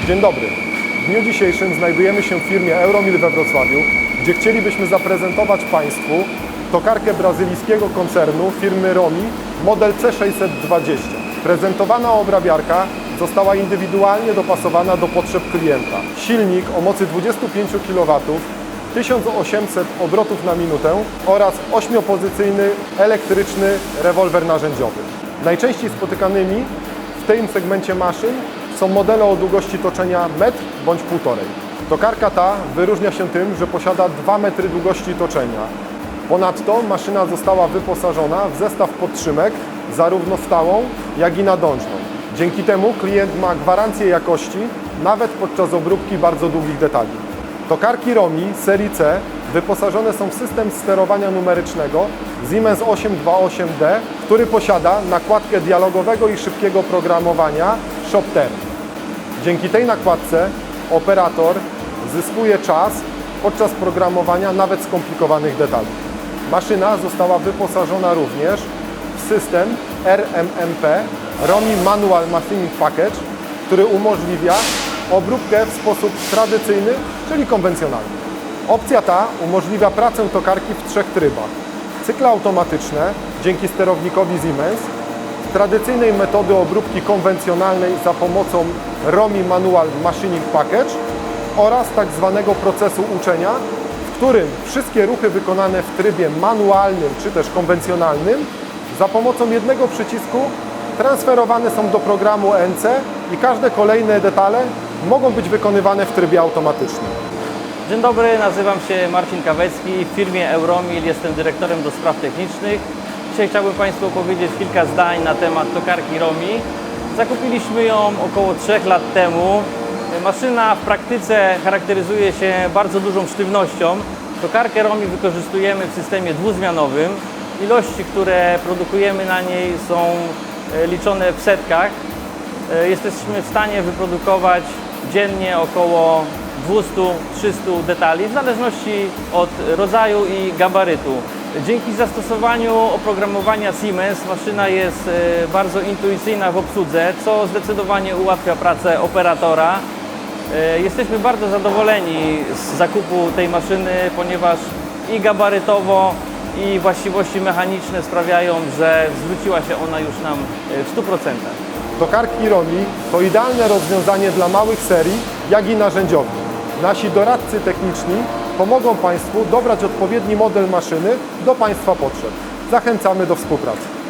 Dzień dobry. W dniu dzisiejszym znajdujemy się w firmie Euromil we Wrocławiu, gdzie chcielibyśmy zaprezentować Państwu tokarkę brazylijskiego koncernu firmy Romi model C620. Prezentowana obrabiarka została indywidualnie dopasowana do potrzeb klienta. Silnik o mocy 25 kW, 1800 obrotów na minutę oraz 8-pozycyjny elektryczny rewolwer narzędziowy. Najczęściej spotykanymi w tym segmencie maszyn są modele o długości toczenia 1 bądź 1,5 m. Tokarka ta wyróżnia się tym, że posiada 2 metry długości toczenia. Ponadto maszyna została wyposażona w zestaw podtrzymek, zarówno stałą, jak i nadążną. Dzięki temu klient ma gwarancję jakości nawet podczas obróbki bardzo długich detali. Tokarki Romi serii C wyposażone są w system sterowania numerycznego Siemens 828D, który posiada nakładkę dialogowego i szybkiego programowania ShopTerm. Dzięki tej nakładce operator zyskuje czas podczas programowania nawet skomplikowanych detali. Maszyna została wyposażona również w system RMMP Romi Manual Machining Package, który umożliwia obróbkę w sposób tradycyjny, czyli konwencjonalny. Opcja ta umożliwia pracę tokarki w 3 trybach. Cykle automatyczne dzięki sterownikowi Siemens, tradycyjnej metody obróbki konwencjonalnej za pomocą Romi Manual Machining Package oraz tak zwanego procesu uczenia, w którym wszystkie ruchy wykonane w trybie manualnym czy też konwencjonalnym za pomocą jednego przycisku transferowane są do programu NC i każde kolejne detale mogą być wykonywane w trybie automatycznym. Dzień dobry, nazywam się Marcin Kawecki, w firmie Euromil jestem dyrektorem do spraw technicznych. Dzisiaj chciałbym Państwu opowiedzieć kilka zdań na temat tokarki Romi. Zakupiliśmy ją około 3 lat temu. Maszyna w praktyce charakteryzuje się bardzo dużą sztywnością. Tokarkę Romi wykorzystujemy w systemie dwuzmianowym. Ilości, które produkujemy na niej są liczone w setkach. Jesteśmy w stanie wyprodukować dziennie około 200-300 detali, w zależności od rodzaju i gabarytu. Dzięki zastosowaniu oprogramowania Siemens maszyna jest bardzo intuicyjna w obsłudze, co zdecydowanie ułatwia pracę operatora. Jesteśmy bardzo zadowoleni z zakupu tej maszyny, ponieważ i gabarytowo, i właściwości mechaniczne sprawiają, że zwróciła się ona już nam w 100%. Tokarki Romi to idealne rozwiązanie dla małych serii, jak i narzędziowych. Nasi doradcy techniczni pomogą Państwu dobrać odpowiedni model maszyny do Państwa potrzeb. Zachęcamy do współpracy.